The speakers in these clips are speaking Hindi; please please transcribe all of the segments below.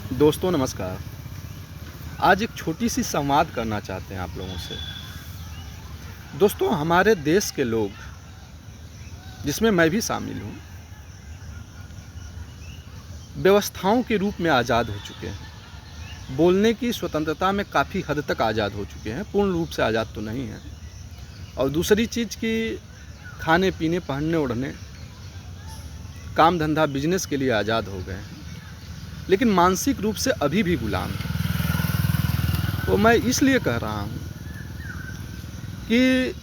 दोस्तों नमस्कार। आज एक छोटी सी संवाद करना चाहते हैं आप लोगों से। दोस्तों, हमारे देश के लोग, जिसमें मैं भी शामिल हूँ, व्यवस्थाओं के रूप में आज़ाद हो चुके हैं। बोलने की स्वतंत्रता में काफ़ी हद तक आज़ाद हो चुके हैं, पूर्ण रूप से आज़ाद तो नहीं हैं। और दूसरी चीज़ कि खाने पीने, पहनने ओढ़ने, काम धंधा, बिजनेस के लिए आज़ाद हो गए हैं, लेकिन मानसिक रूप से अभी भी गुलाम हैं। तो मैं इसलिए कह रहा हूँ कि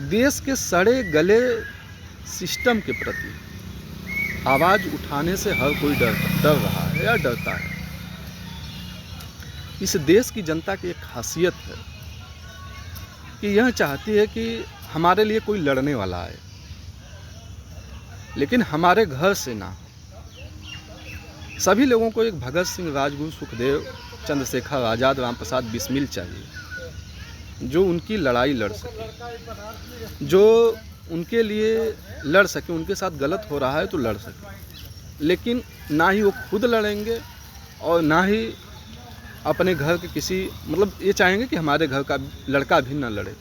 देश के सड़े गले सिस्टम के प्रति आवाज़ उठाने से हर कोई डर रहा है या डरता है। इस देश की जनता की एक खासियत है कि यह चाहती है कि हमारे लिए कोई लड़ने वाला आए, लेकिन हमारे घर से ना। सभी लोगों को एक भगत सिंह, राजगुरु, सुखदेव, चंद्रशेखर आज़ाद, राम प्रसाद बिस्मिल चाहिए, जो उनकी लड़ाई लड़ सके, जो उनके लिए लड़ सके। उनके साथ गलत हो रहा है तो लड़ सके, लेकिन ना ही वो खुद लड़ेंगे और ना ही अपने घर के किसी, मतलब ये चाहेंगे कि हमारे घर का लड़का भी ना लड़े।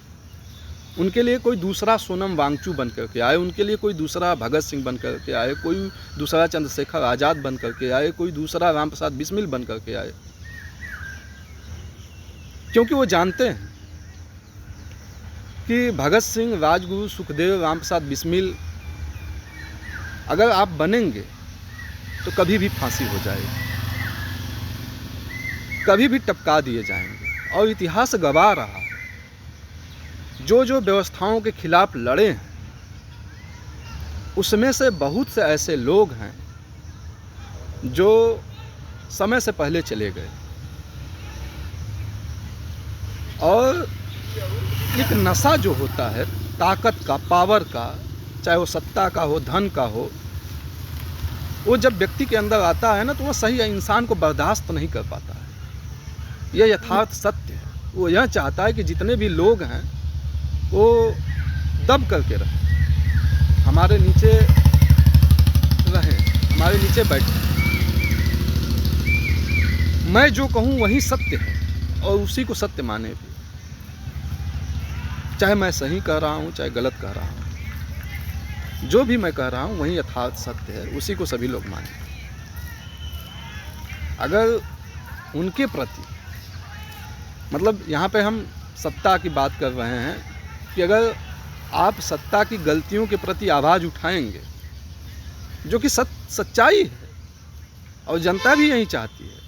उनके लिए कोई दूसरा सोनम वांगचू बन कर के आए, उनके लिए कोई दूसरा भगत सिंह बन कर के आए, कोई दूसरा चंद्रशेखर आज़ाद बन कर के आए, कोई दूसरा राम प्रसाद बिस्मिल बन कर के आए, क्योंकि वो जानते हैं कि भगत सिंह, राजगुरु, सुखदेव, राम प्रसाद बिस्मिल अगर आप बनेंगे तो कभी भी फांसी हो जाएगी, कभी भी टपका दिए जाएंगे। और इतिहास गवाह रहा है, जो व्यवस्थाओं के खिलाफ लड़े हैं, उसमें से बहुत से ऐसे लोग हैं जो समय से पहले चले गए। और एक नशा जो होता है ताकत का, पावर का, चाहे वो सत्ता का हो, धन का हो, वो जब व्यक्ति के अंदर आता है ना, तो वो सही इंसान को बर्दाश्त नहीं कर पाता है। यह यथार्थ सत्य है। वो यह चाहता है कि जितने भी लोग हैं वो दब करके रहें, हमारे नीचे रहें, हमारे नीचे बैठें। मैं जो कहूँ वही सत्य है और उसी को सत्य माने भी, चाहे मैं सही कह रहा हूँ चाहे गलत कह रहा हूँ। जो भी मैं कह रहा हूँ वही यथार्थ सत्य है, उसी को सभी लोग माने। अगर उनके प्रति, मतलब यहाँ पे हम सत्ता की बात कर रहे हैं, कि अगर आप सत्ता की गलतियों के प्रति आवाज़ उठाएंगे, जो कि सच्चाई है और जनता भी यही चाहती है,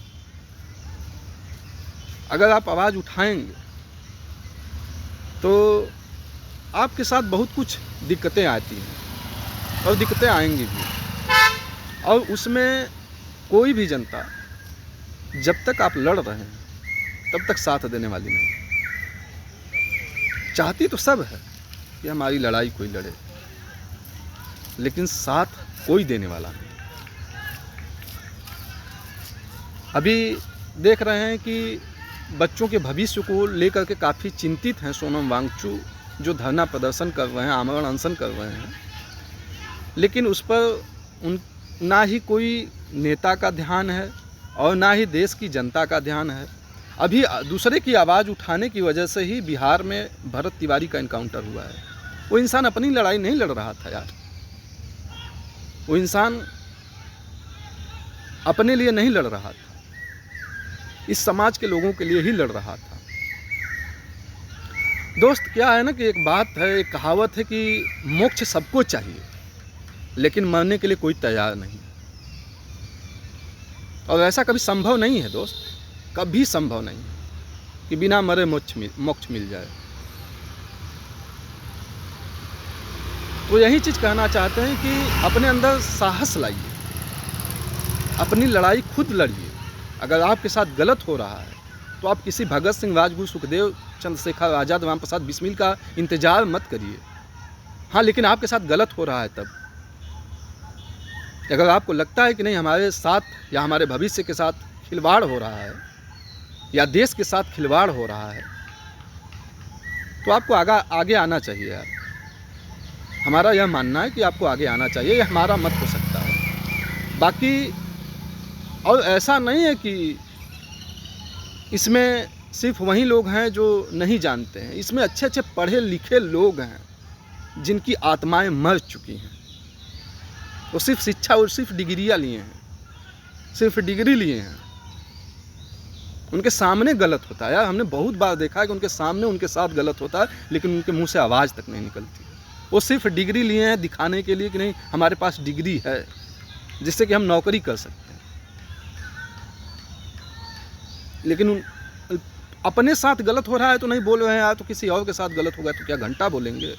अगर आप आवाज़ उठाएंगे तो आपके साथ बहुत कुछ दिक्कतें आती हैं और दिक्कतें आएंगी भी। और उसमें कोई भी जनता, जब तक आप लड़ रहे हैं तब तक साथ देने वाली नहीं। चाहती तो सब है कि हमारी लड़ाई कोई लड़े, लेकिन साथ कोई देने वाला नहीं। अभी देख रहे हैं कि बच्चों के भविष्य को लेकर के काफ़ी चिंतित हैं सोनम वांगचू, जो धरना प्रदर्शन कर रहे हैं, आमरण अनशन कर रहे हैं, लेकिन उस पर ना ही कोई नेता का ध्यान है और ना ही देश की जनता का ध्यान है। अभी दूसरे की आवाज़ उठाने की वजह से ही बिहार में भरत तिवारी का इनकाउंटर हुआ है। वो इंसान अपनी लड़ाई नहीं लड़ रहा था यार, वो इंसान अपने लिए नहीं लड़ रहा था, इस समाज के लोगों के लिए ही लड़ रहा था। दोस्त, क्या है ना कि एक बात है, एक कहावत है कि मोक्ष सबको चाहिए, लेकिन मरने के लिए कोई तैयार नहीं। और ऐसा कभी संभव नहीं है दोस्त, कभी संभव नहीं कि बिना मरे मोक्ष मिल जाए। तो यही चीज़ कहना चाहते हैं कि अपने अंदर साहस लाइए, अपनी लड़ाई खुद लड़िए। अगर आपके साथ गलत हो रहा है तो आप किसी भगत सिंह, राजगुरु, सुखदेव, चंद्रशेखर आज़ाद, राम प्रसाद बिस्मिल का इंतजार मत करिए। हाँ, लेकिन आपके साथ गलत हो रहा है तब, अगर आपको लगता है कि नहीं हमारे साथ या हमारे भविष्य के साथ खिलवाड़ हो रहा है या देश के साथ खिलवाड़ हो रहा है, तो आपको आगे आना चाहिए यार। हमारा यह मानना है कि आपको आगे आना चाहिए, यह हमारा मत हो सकता है। बाकी और ऐसा नहीं है कि इसमें सिर्फ वही लोग हैं जो नहीं जानते हैं, इसमें अच्छे अच्छे पढ़े लिखे लोग हैं जिनकी आत्माएं मर चुकी हैं। वो सिर्फ शिक्षा और सिर्फ डिग्रियाँ लिए हैं, सिर्फ डिग्री लिए हैं। उनके सामने गलत होता है यार, हमने बहुत बार देखा है कि उनके सामने उनके साथ गलत होता है, लेकिन उनके मुंह से आवाज़ तक नहीं निकलती। वो सिर्फ डिग्री लिए हैं दिखाने के लिए कि नहीं हमारे पास डिग्री है जिससे कि हम नौकरी कर सकते हैं, लेकिन अपने साथ गलत हो रहा है तो नहीं बोल रहे हैं यार, तो किसी और के साथ गलत होगा तो क्या घंटा बोलेंगे।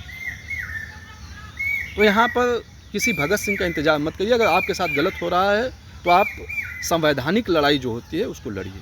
तो यहाँ पर किसी भगत सिंह का इंतजार मत करिए। अगर आपके साथ गलत हो रहा है तो आप संवैधानिक लड़ाई जो होती है उसको लड़िए।